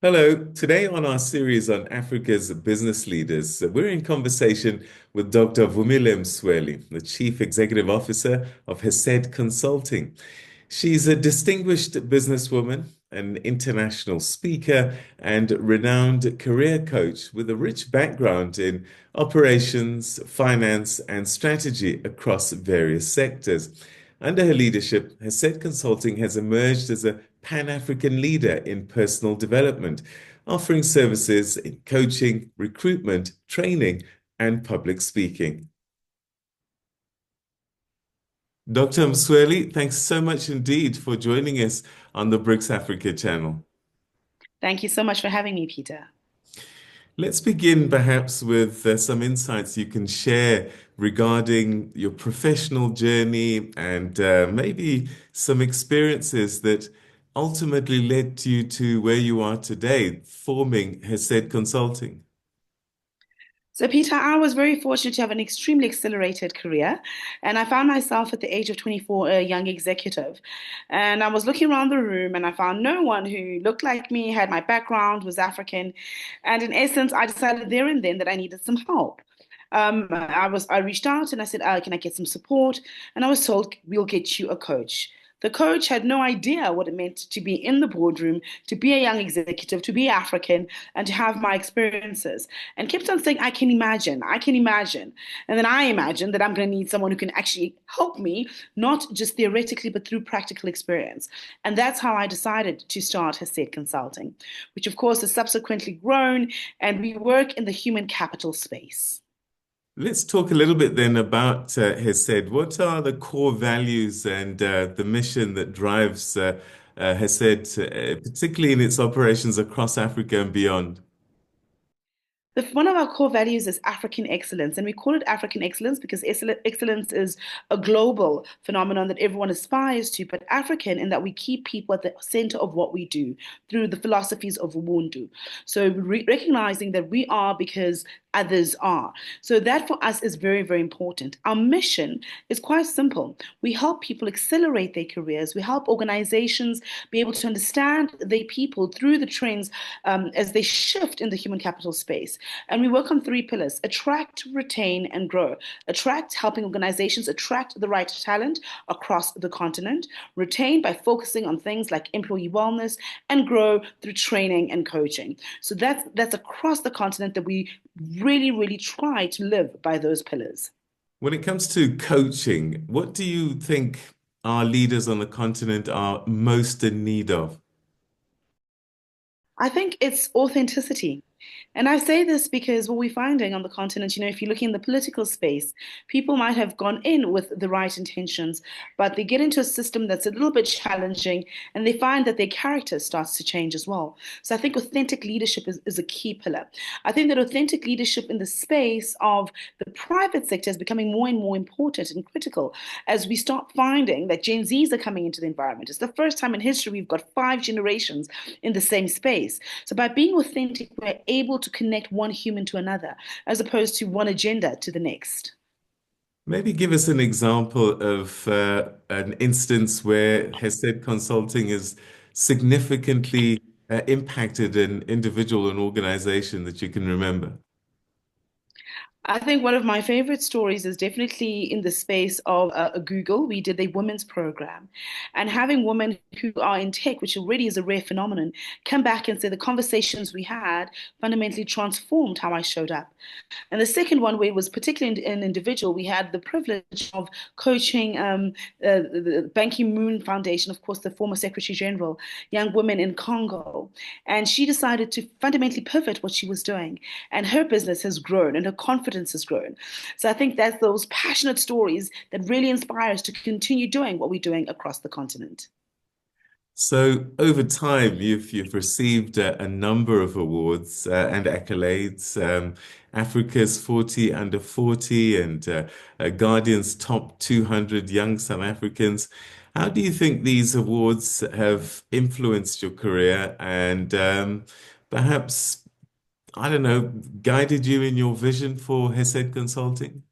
Hello. Today on our series on Africa's business leaders, we're in conversation with Dr. Vumile Msweli, the Chief Executive Officer of Hesed Consulting. She's a distinguished businesswoman, an international speaker, and renowned career coach with a rich background in operations, finance, and strategy across various sectors. Under her leadership, Hesed Consulting has emerged as a Pan-African leader in personal development, offering services in coaching, recruitment, training, and public speaking. Dr. Msweli, thanks so much indeed for joining us on the BRICS Africa channel. Thank you so much for having me, Peter. Let's begin perhaps with some insights you can share regarding your professional journey and maybe some experiences that ultimately led you to where you are today, forming Hesed Consulting. So, Peter, I was very fortunate to have an extremely accelerated career, and I found myself at the age of 24 a young executive. And I was looking around the room, and I found no one who looked like me, had my background, was African, and in essence, I decided there and then that I needed some help. I reached out and I said, "Can I get some support?" And I was told, "We'll get you a coach." The coach had no idea what it meant to be in the boardroom, to be a young executive, to be African, and to have my experiences. And kept on saying, I can imagine. And then I imagined that I'm going to need someone who can actually help me, not just theoretically, but through practical experience. And that's how I decided to start Hesed Consulting, which of course has subsequently grown, and we work in the human capital space. Let's talk a little bit then about Hesed. What are the core values and the mission that drives Hesed, particularly in its operations across Africa and beyond? One of our core values is African excellence, and we call it African excellence because excellence is a global phenomenon that everyone aspires to, but African in that we keep people at the center of what we do through the philosophies of Ubuntu. So recognizing that we are because others are. So that for us is very, very important. Our mission is quite simple. We help people accelerate their careers. We help organizations be able to understand their people through the trends as they shift in the human capital space. And we work on three pillars: attract, retain, and grow. Attract, helping organizations attract the right talent across the continent. Retain by focusing on things like employee wellness, and grow through training and coaching. So that's across the continent that we really, really try to live by those pillars. When it comes to coaching, what do you think our leaders on the continent are most in need of? I think it's authenticity. And I say this because what we're finding on the continent, if you look in the political space, people might have gone in with the right intentions, but they get into a system that's a little bit challenging and they find that their character starts to change as well. So I think authentic leadership is a key pillar. I think that authentic leadership in the space of the private sector is becoming more and more important and critical as we start finding that Gen Zs are coming into the environment. It's the first time in history we've got five generations in the same space. So by being authentic, we're able to connect one human to another as opposed to one agenda to the next. Maybe give us an example of an instance where Hesed Consulting has significantly impacted an individual and organization that you can remember. I think one of my favorite stories is definitely in the space of Google. We did a women's program, and having women who are in tech, which already is a rare phenomenon, come back and say the conversations we had fundamentally transformed how I showed up. And the second one, where it was particularly an individual, we had the privilege of coaching the Ban Ki-moon Foundation, of course, the former Secretary General, young women in Congo. And she decided to fundamentally pivot what she was doing. And her business has grown and her confidence has grown. So I think that's those passionate stories that really inspire us to continue doing what we're doing across the continent. So over time, you've received a number of awards and accolades. Africa's 40 under 40 and Guardian's top 200 young South Africans. How do you think these awards have influenced your career and perhaps, I don't know, guided you in your vision for Hesed Consulting?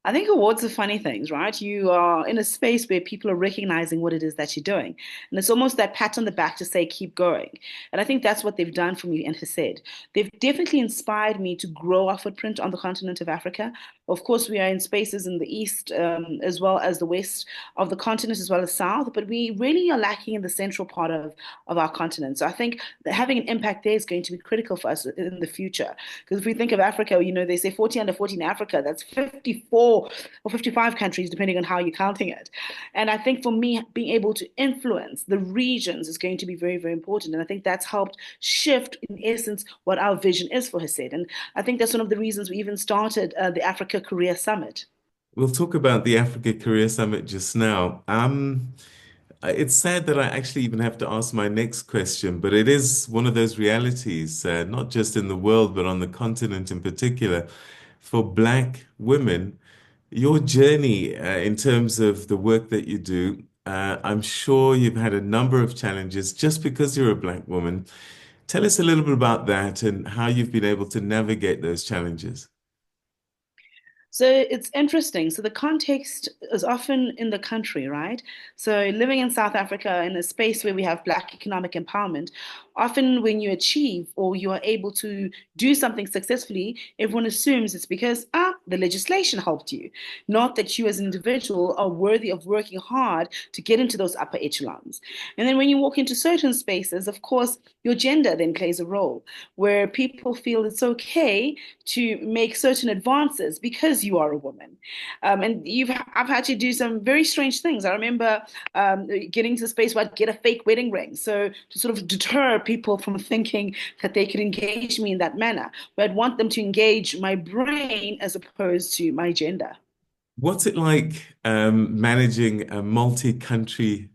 I think awards are funny things, right? You are in a space where people are recognizing what it is that you're doing. And it's almost that pat on the back to say, keep going. And I think that's what they've done for me and Hesed. They've definitely inspired me to grow our footprint on the continent of Africa. Of course, we are in spaces in the east, as well as the west of the continent, as well as south, but we really are lacking in the central part of our continent. So I think that having an impact there is going to be critical for us in the future. Because if we think of Africa, they say 40 under 40 in Africa, that's 54 or 55 countries, depending on how you're counting it. And I think for me, being able to influence the regions is going to be very, very important. And I think that's helped shift, in essence, what our vision is for Hesed. And I think that's one of the reasons we even started the Africa Career Summit. We'll talk about the Africa Career Summit just now. It's sad that I actually even have to ask my next question, but it is one of those realities, not just in the world, but on the continent in particular. For Black women, your journey in terms of the work that you do, I'm sure you've had a number of challenges just because you're a Black woman. Tell us a little bit about that and how you've been able to navigate those challenges. So it's interesting. So the context is often in the country, right? So living in South Africa in a space where we have Black economic empowerment, often when you achieve or you are able to do something successfully, everyone assumes it's because the legislation helped you, not that you as an individual are worthy of working hard to get into those upper echelons. And then when you walk into certain spaces, of course, your gender then plays a role where people feel it's okay to make certain advances because you are a woman. And I've had to do some very strange things. I remember getting to the space where I'd get a fake wedding ring. So to sort of deter people from thinking that they could engage me in that manner, but I'd want them to engage my brain as opposed to my gender. What's it like managing a multi-country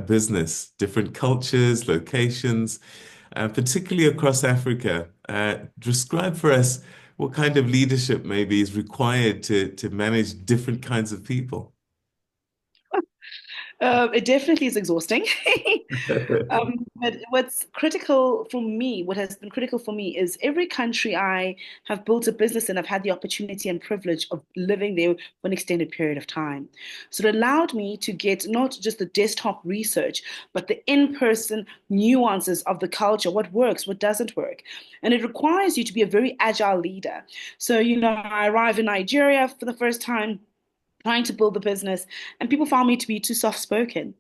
business, different cultures, locations, particularly across Africa? Describe for us what kind of leadership maybe is required to manage different kinds of people. It definitely is exhausting. But what's critical for me, what has been critical for me is every country I have built a business in, I've had the opportunity and privilege of living there for an extended period of time. So it allowed me to get not just the desktop research, but the in-person nuances of the culture, what works, what doesn't work. And it requires you to be a very agile leader. So, I arrive in Nigeria for the first time trying to build the business, and people found me to be too soft spoken.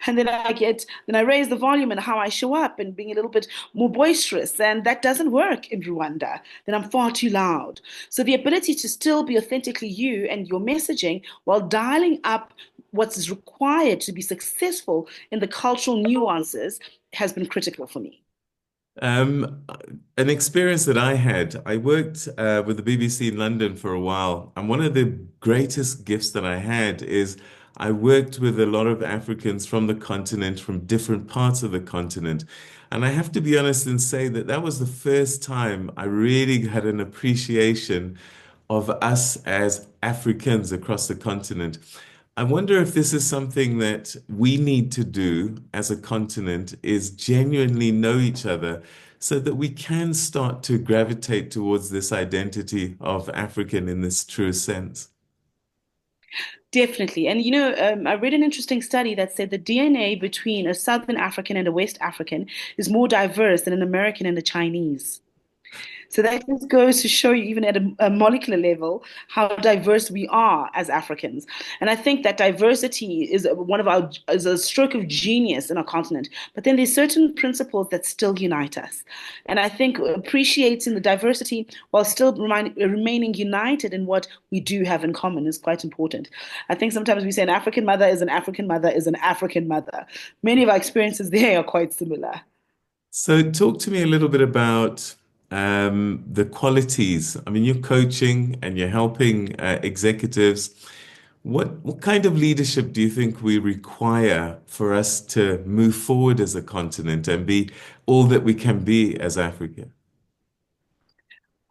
And then I raise the volume and how I show up and being a little bit more boisterous, and that doesn't work in Rwanda. Then I'm far too loud. So the ability to still be authentically you and your messaging while dialing up what's required to be successful in the cultural nuances has been critical for me. Um, an experience that I had, I worked with the BBC in London for a while, and one of the greatest gifts that I had is I worked with a lot of Africans from the continent, from different parts of the continent. And I have to be honest and say that that was the first time I really had an appreciation of us as Africans across the continent. I wonder if this is something that we need to do as a continent is genuinely know each other so that we can start to gravitate towards this identity of African in this true sense. Definitely. And I read an interesting study that said the DNA between a Southern African and a West African is more diverse than an American and a Chinese. So that just goes to show you, even at a molecular level, how diverse we are as Africans. And I think that diversity is is a stroke of genius in our continent. But then there's certain principles that still unite us. And I think appreciating the diversity while still remaining united in what we do have in common is quite important. I think sometimes we say an African mother is an African mother is an African mother. Many of our experiences there are quite similar. So, talk to me a little bit about the qualities. I mean, you're coaching and you're helping executives. What kind of leadership do you think we require for us to move forward as a continent and be all that we can be as Africa?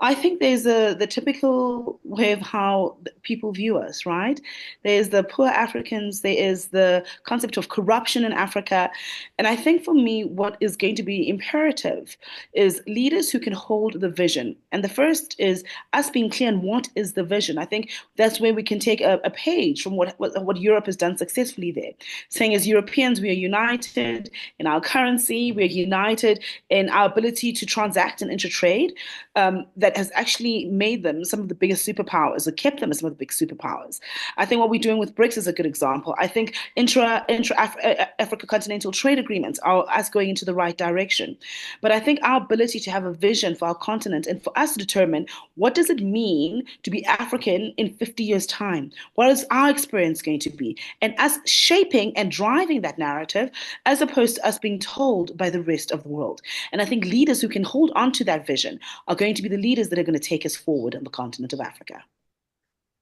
I think there's the typical way of how people view us, right? There's the poor Africans, there is the concept of corruption in Africa. And I think for me, what is going to be imperative is leaders who can hold the vision. And the first is us being clear on what is the vision. I think that's where we can take a page from what Europe has done successfully there, saying as Europeans, we are united in our currency, we are united in our ability to transact and intertrade that has actually made them some of the biggest superpowers or kept them as some of the big superpowers. I think what we're doing with BRICS is a good example. I think intra Africa continental trade agreements are us going into the right direction. But I think our ability to have a vision for our continent and for us to determine what does it mean to be African in 50 years' time? What is our experience going to be? And us shaping and driving that narrative as opposed to us being told by the rest of the world. And I think leaders who can hold on to that vision are going to be the leaders that are going to take us forward on the continent of Africa.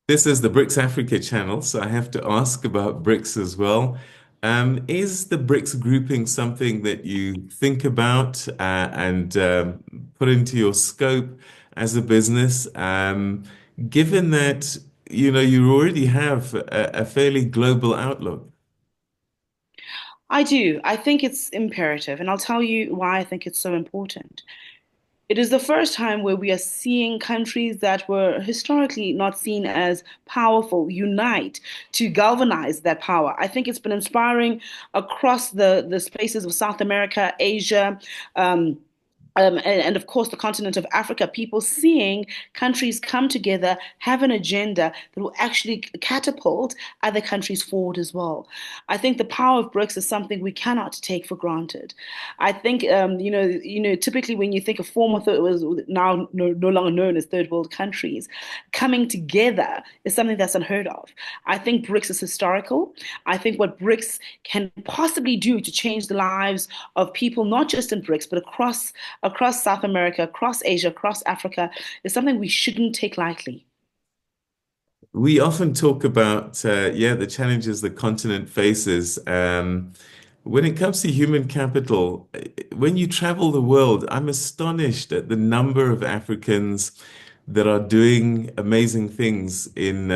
This is the BRICS Africa channel, so I have to ask about BRICS as well. Is the BRICS grouping something that you think about and put into your scope as a business? Given that you already have a fairly global outlook. I do. I think it's imperative, and I'll tell you why I think it's so important. It is the first time where we are seeing countries that were historically not seen as powerful unite to galvanize that power. I think it's been inspiring across the spaces of South America, Asia, and of course the continent of Africa, people seeing countries come together, have an agenda that will actually catapult other countries forward as well. I think the power of BRICS is something we cannot take for granted. I think typically when you think of former was now no longer known as third world countries, coming together is something that's unheard of. I think BRICS is historical. I think what BRICS can possibly do to change the lives of people, not just in BRICS, but across South America, across Asia, across Africa, is something we shouldn't take lightly. We often talk about, the challenges the continent faces. When it comes to human capital, when you travel the world, I'm astonished at the number of Africans that are doing amazing things in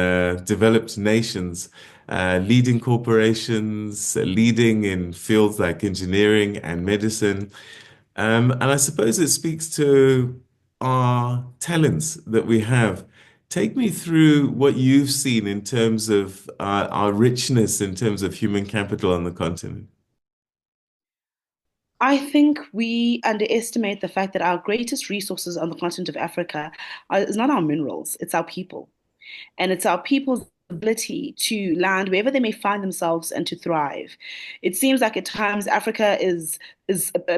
developed nations, leading corporations, leading in fields like engineering and medicine. And I suppose it speaks to our talents that we have. Take me through what you've seen in terms of our richness in terms of human capital on the continent. I think we underestimate the fact that our greatest resources on the continent of Africa is not our minerals, it's our people. And it's our people's ability to land wherever they may find themselves and to thrive. It seems like at times Africa is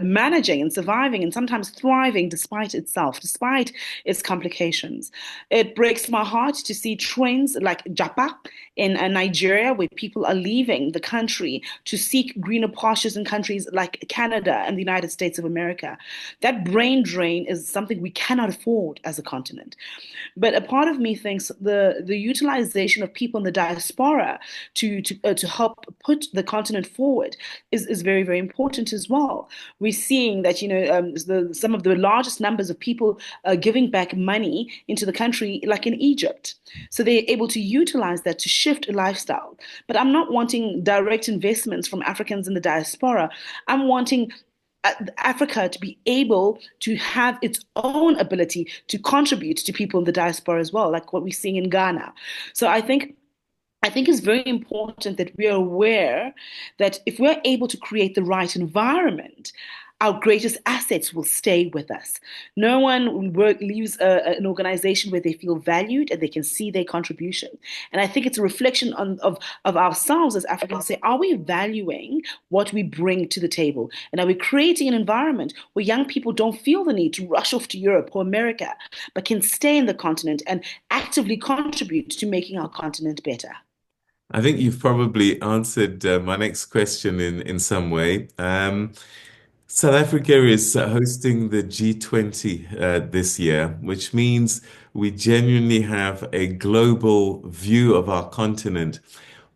managing and surviving and sometimes thriving despite itself, despite its complications. It breaks my heart to see trends like Japa in Nigeria, where people are leaving the country to seek greener pastures in countries like Canada and the United States of America. That brain drain is something we cannot afford as a continent. But a part of me thinks the utilization of people in the diaspora to help put the continent forward is very, very important as well. We're seeing that some of the largest numbers of people giving back money into the country, like in Egypt. So they're able to utilize that to shift a lifestyle. But I'm not wanting direct investments from Africans in the diaspora. I'm wanting Africa to be able to have its own ability to contribute to people in the diaspora as well, like what we're seeing in Ghana. So I think it's very important that we are aware that if we're able to create the right environment, our greatest assets will stay with us. No one leaves an organization where they feel valued and they can see their contribution. And I think it's a reflection of ourselves as Africans. Say, are we valuing what we bring to the table? And are we creating an environment where young people don't feel the need to rush off to Europe or America, but can stay in the continent and actively contribute to making our continent better? I think you've probably answered my next question in some way. South Africa is hosting the G20 this year, which means we genuinely have a global view of our continent.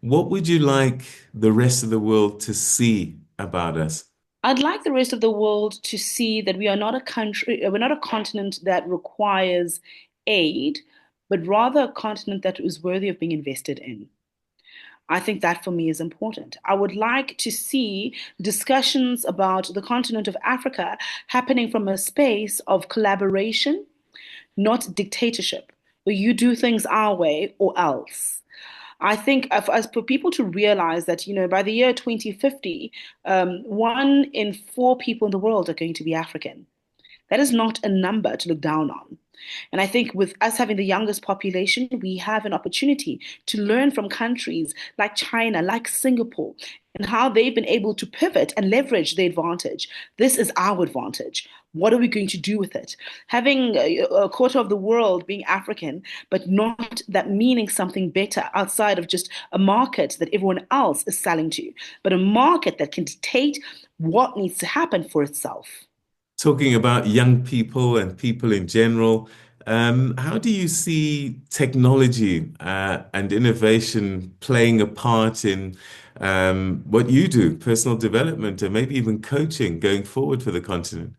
What would you like the rest of the world to see about us? I'd like the rest of the world to see that we are not a country, we're not a continent that requires aid, but rather a continent that is worthy of being invested in. I think that for me is important. I would like to see discussions about the continent of Africa happening from a space of collaboration, not dictatorship, where you do things our way or else. I think as for people to realize that, by the year 2050, 1 in 4 people in the world are going to be African. That is not a number to look down on. And I think with us having the youngest population, we have an opportunity to learn from countries like China, like Singapore, and how they've been able to pivot and leverage their advantage. This is our advantage. What are we going to do with it? Having a quarter of the world being African, but not that meaning something better outside of just a market that everyone else is selling to, but a market that can dictate what needs to happen for itself. Talking about young people and people in general, how do you see technology and innovation playing a part in what you do, personal development, and maybe even coaching going forward for the continent?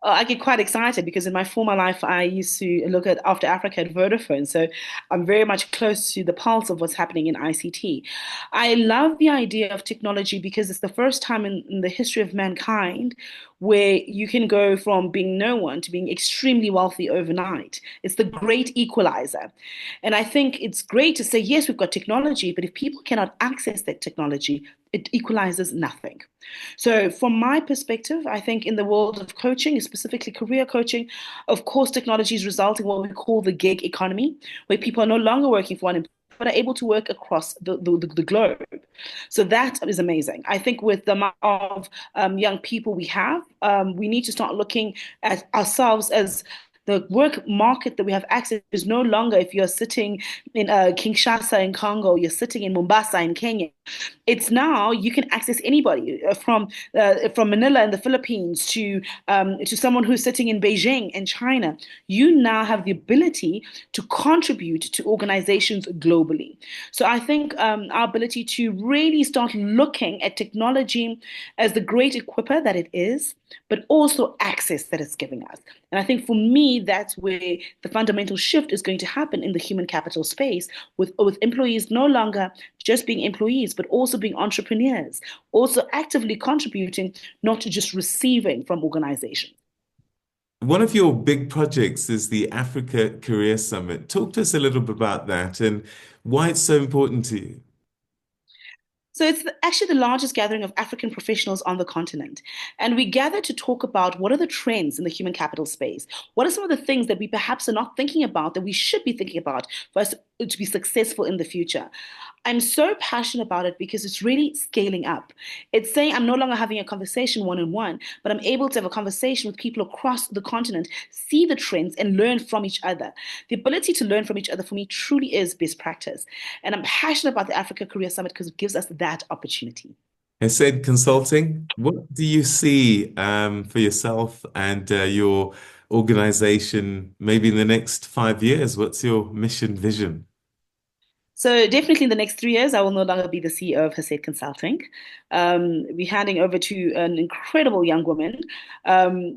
I get quite excited because in my former life, I used to look at after Africa at Vodafone. So I'm very much close to the pulse of what's happening in ICT. I love the idea of technology because it's the first time in the history of mankind where you can go from being no one to being extremely wealthy overnight. It's the great equalizer. And I think it's great to say, yes, we've got technology, but if people cannot access that technology, it equalizes nothing. So, from my perspective, I think in the world of coaching, specifically career coaching, of course, technology is resulting in what we call the gig economy, where people are no longer working for one employer, but are able to work across the globe. So that is amazing. I think with the amount of young people we have, we need to start looking at ourselves as the work market that we have access to is no longer if you're sitting in Kinshasa in Congo, you're sitting in Mombasa in Kenya. It's now you can access anybody from Manila in the Philippines to someone who's sitting in Beijing in China. You now have the ability to contribute to organizations globally. So I think our ability to really start looking at technology as the great equiper that it is, but also access that it's giving us. And I think for me, that's where the fundamental shift is going to happen in the human capital space with employees no longer just being employees, but also being entrepreneurs, also actively contributing, not just receiving from organizations. One of your big projects is the Africa Career Summit. Talk to us a little bit about that and why it's so important to you. So it's actually the largest gathering of African professionals on the continent. And we gather to talk about what are the trends in the human capital space? What are some of the things that we perhaps are not thinking about that we should be thinking about for us to be successful in the future? I'm so passionate about it because it's really scaling up. It's saying I'm no longer having a conversation one on one, but I'm able to have a conversation with people across the continent, see the trends, and learn from each other. The ability to learn from each other for me truly is best practice. And I'm passionate about the Africa Career Summit because it gives us that opportunity. Hesed Consulting, what do you see for yourself and your organization maybe in the next 5 years? What's your mission vision? So definitely in the next 3 years, I will no longer be the CEO of Hesed Consulting. We're handing over to an incredible young woman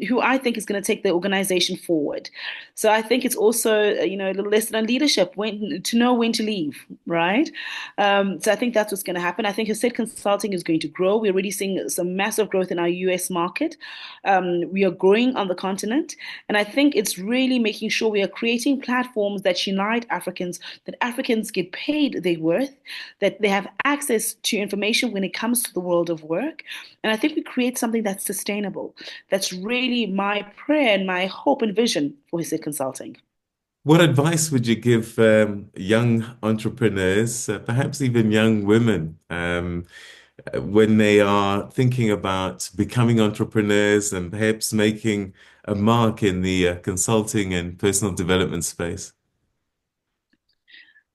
who I think is going to take the organization forward. So I think it's also, a little lesson on leadership, when to know when to leave, right? So I think that's what's going to happen. I think Hesed Consulting is going to grow. We're already seeing some massive growth in our US market. We are growing on the continent. And I think it's really making sure we are creating platforms that unite Africans, that Africans get paid their worth, that they have access to information when it comes to the world of work. And I think we create something that's sustainable. That's really my prayer and my hope and vision for Hesed Consulting. What advice would you give young entrepreneurs, perhaps even young women, when they are thinking about becoming entrepreneurs and perhaps making a mark in the consulting and personal development space?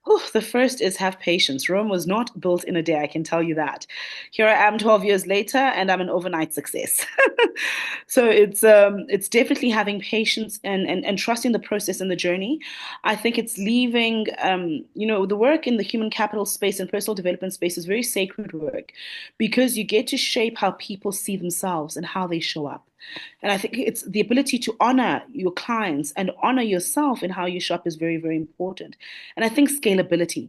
Whew, the first is have patience. Rome was not built in a day, I can tell you that. Here I am 12 years later, and I'm an overnight success. So it's definitely having patience and trusting the process and the journey. I think it's leaving the work in the human capital space and personal development space is very sacred work because you get to shape how people see themselves and how they show up. And I think it's the ability to honor your clients and honor yourself in how you shop is very, very important. And I think scalability.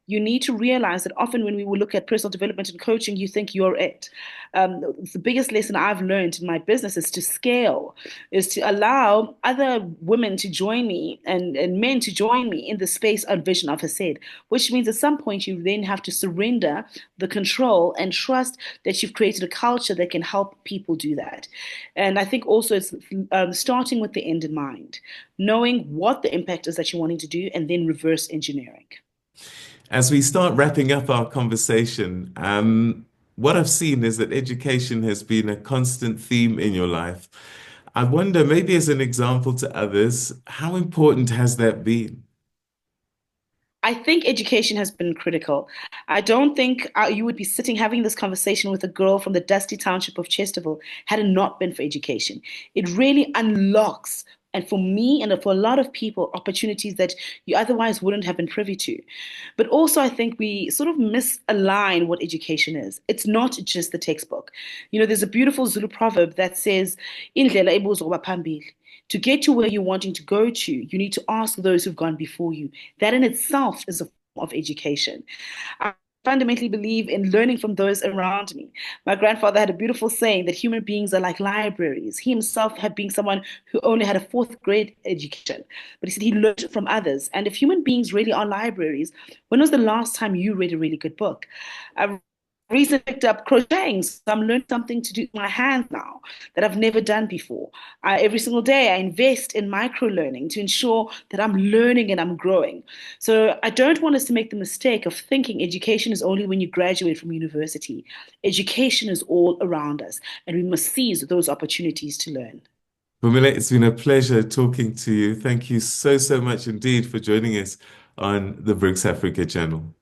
You need to realize that often when we will look at personal development and coaching, you think you're it. The biggest lesson I've learned in my business is to scale, is to allow other women to join me and men to join me in the space and vision of Hesed, which means at some point you then have to surrender the control and trust that you've created a culture that can help people do that. And I think also it's starting with the end in mind, knowing what the impact is that you're wanting to do, and then reverse engineering. As we start wrapping up our conversation, what I've seen is that education has been a constant theme in your life. I wonder, maybe as an example to others, how important has that been? I think education has been critical. I don't think you would be sitting having this conversation with a girl from the dusty township of Chesterville had it not been for education. It really unlocks, and for me and for a lot of people, opportunities that you otherwise wouldn't have been privy to. But also, I think we sort of misalign what education is. It's not just the textbook. There's a beautiful Zulu proverb that says, "Indlela ibuzwa kwabaphambili." To get to where you're wanting to go to, you need to ask those who've gone before you. That in itself is a form of education. I fundamentally believe in learning from those around me. My grandfather had a beautiful saying that human beings are like libraries. He himself had been someone who only had a fourth grade education, but he said he learned from others. And if human beings really are libraries, when was the last time you read a really good book? I recently picked up crocheting, so I'm learning something to do with my hands now that I've never done before. Every single day, I invest in micro learning to ensure that I'm learning and I'm growing. So I don't want us to make the mistake of thinking education is only when you graduate from university. Education is all around us, and we must seize those opportunities to learn. Vumile, it's been a pleasure talking to you. Thank you so, so much indeed for joining us on the Brooks Africa channel.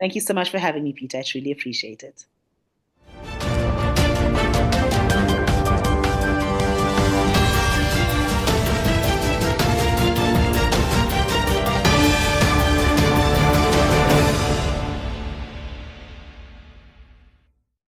Thank you so much for having me, Peter. I truly appreciate it.